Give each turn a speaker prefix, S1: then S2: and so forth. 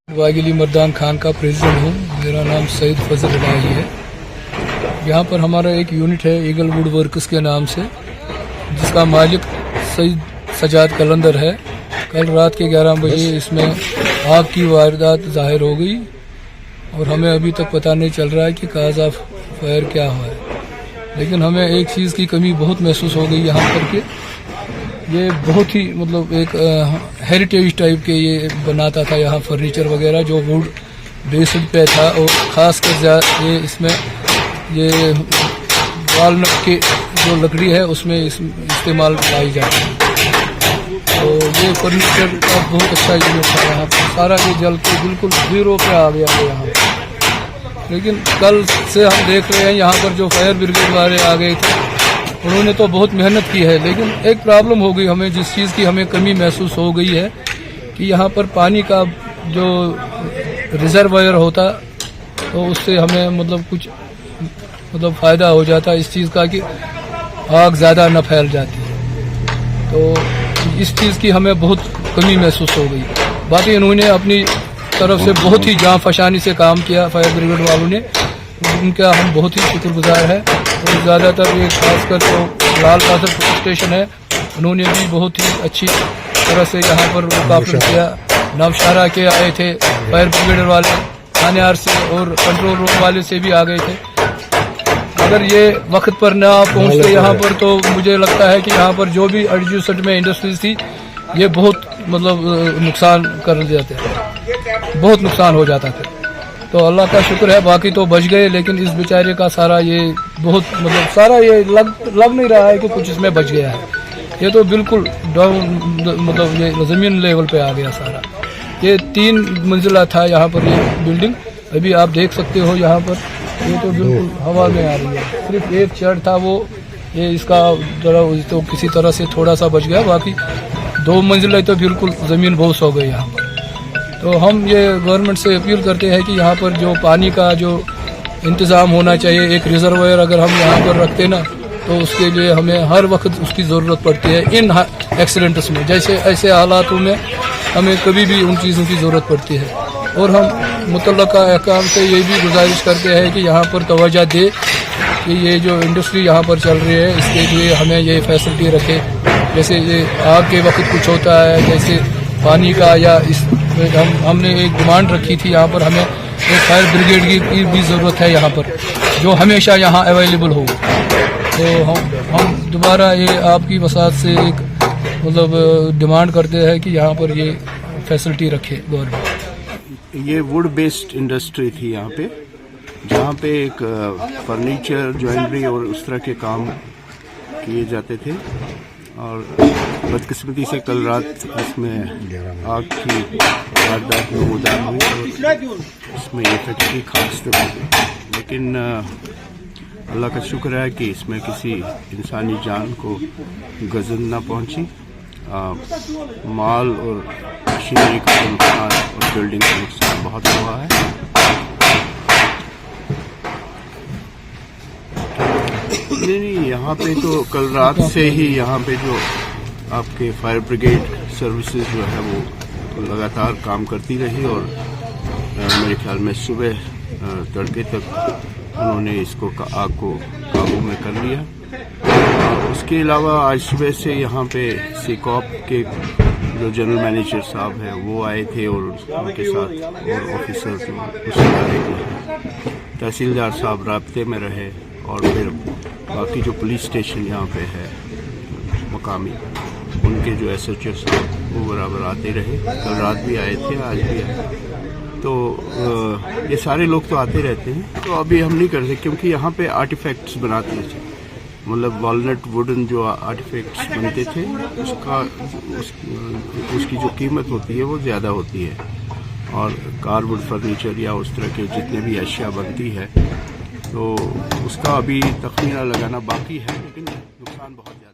S1: वागिली मर्दान खान का प्रेसिडेंट हूँ। मेरा नाम सईद फजल इलाही है। यहाँ पर हमारा एक यूनिट है ईगल वुड वर्क्स के नाम से, जिसका मालिक सईद सजाद कलंदर है। कल रात के 11 बजे इसमें आग की वारदात जाहिर हो गई और हमें अभी तक पता नहीं चल रहा है कि काज ऑफ फायर क्या हुआ है। लेकिन हमें एक चीज़ की कमी बहुत महसूस हो गई यहाँ पर कि ये बहुत ही मतलब एक हेरिटेज टाइप के ये बनाता था यहाँ फर्नीचर वगैरह जो वुड बेस्ड पे था, और ख़ासकर ये इसमें ये वालनट की जो लकड़ी है उसमें इस्तेमाल लाई जाती है। तो ये फर्नीचर का बहुत अच्छा यूनिट था। यहाँ पर सारा ये जल के बिल्कुल जीरो पे आ गया है यहाँ पर। लेकिन कल से हम देख रहे हैं यहाँ पर जो फायर ब्रिगेड वाले आ गए थे, उन्होंने तो बहुत मेहनत की है। लेकिन एक प्रॉब्लम हो गई हमें, जिस चीज़ की हमें कमी महसूस हो गई है कि यहाँ पर पानी का जो रिजर्वायर होता तो उससे हमें मतलब कुछ मतलब फ़ायदा हो जाता इस चीज़ का कि आग ज़्यादा न फैल जाती है। तो इस चीज़ की हमें बहुत कमी महसूस हो गई। बाकी इन्होंने अपनी तरफ से बहुत ही जान फशानी से काम किया, फायर ब्रिगेड वालों ने, उनका हम बहुत ही शुक्रगुजार है। और ज़्यादातर ये खासकर तो लाल कासर पुलिस स्टेशन है, उन्होंने भी बहुत ही अच्छी तरह से यहाँ पर मुकाबला किया। नवशहरा के आए थे फायर ब्रिगेड वाले, थानेदार से और कंट्रोल रूम वाले से भी आ गए थे। अगर ये वक्त पर ना पहुँचते यहाँ पर तो मुझे लगता है कि यहाँ पर जो भी एडजस्टमेंट में इंडस्ट्रीज थी ये बहुत मतलब नुकसान कर जाते थे, बहुत नुकसान हो जाता था। तो अल्लाह का शुक्र है, बाकी तो बच गए। लेकिन इस बेचारे का सारा ये बहुत मतलब सारा ये लग नहीं रहा है कि कुछ इसमें बच गया है। ये तो बिल्कुल डाउन मतलब ये ज़मीन लेवल पे आ गया सारा। ये 3 मंजिला था यहाँ पर ये बिल्डिंग, अभी आप देख सकते हो यहाँ पर ये तो बिल्कुल हवा में आ रही है। सिर्फ एक शेड था वो, ये इसका तो किसी तरह से थोड़ा सा बच गया, बाकी 2 मंजिला तो बिल्कुल ज़मीन बोस हो गई यहाँ पर। तो हम ये गवर्नमेंट से अपील करते हैं कि यहाँ पर जो पानी का जो इंतज़ाम होना चाहिए, एक रिजर्वायर अगर हम यहाँ पर रखते ना तो उसके लिए हमें हर वक्त उसकी ज़रूरत पड़ती है। इन एक्सीडेंट्स में जैसे ऐसे हालातों में हमें कभी भी उन चीज़ों की ज़रूरत पड़ती है। और हम मुतल्लका अहकाम से ये भी गुजारिश करते हैं कि यहाँ पर तवज्जो दे कि ये जो इंडस्ट्री यहाँ पर चल रही है इसके लिए हमें ये फैसिलिटी रखे। जैसे ये आग के वक्त कुछ होता है, जैसे पानी का, या हमने एक डिमांड रखी थी यहाँ पर हमें एक फायर ब्रिगेड की भी ज़रूरत है यहाँ पर, जो हमेशा यहाँ अवेलेबल हो। तो हम दोबारा ये आपकी वसात से एक मतलब डिमांड करते हैं कि यहाँ पर ये फैसिलिटी रखे गवर्नमेंट।
S2: ये वुड बेस्ड इंडस्ट्री थी यहाँ पे, जहाँ पे एक फर्नीचर, ज्वेलरी और उस तरह के काम किए जाते थे। और बदकिस्मती से कल रात इसमें आग की वारदात में गुजार हुई और इसमें ये फैक्ट्री खास हो गई। लेकिन अल्लाह का शुक्र है कि इसमें किसी इंसानी जान को गज़न ना पहुंची। माल और मशीनरी का नुकसान और बिल्डिंग का नुकसान बहुत हुआ है। नहीं, यहाँ पे तो कल रात से ही यहाँ पे जो आपके फायर ब्रिगेड सर्विसेज जो है वो तो लगातार काम करती रही और मेरे ख्याल में सुबह तड़के तक उन्होंने इसको आग को काबू में कर लिया। उसके अलावा आज सुबह से यहाँ पे सीकॉप के जो जनरल मैनेजर साहब हैं वो आए थे और उनके साथ और ऑफिसर तहसीलदार साहब राब्ते में रहे। और फिर बाकी जो पुलिस स्टेशन यहाँ पे है मकामी, उनके जो SHO साहब वो बराबर आते रहे। कल रात भी आए थे, आज भी आए। तो ये सारे लोग तो आते रहते हैं। तो अभी हम नहीं कर सकते क्योंकि यहाँ पे आर्टिफैक्ट्स बनाते थे, मतलब वॉलनट वुडन जो आर्टिफैक्ट्स बनते थे उसकी जो कीमत होती है वो ज़्यादा होती है। और कारवुड फर्नीचर या उस तरह के जितने भी अशिया बनती है तो उसका अभी तखमीना लगाना बाकी है, लेकिन नुकसान बहुत ज़्यादा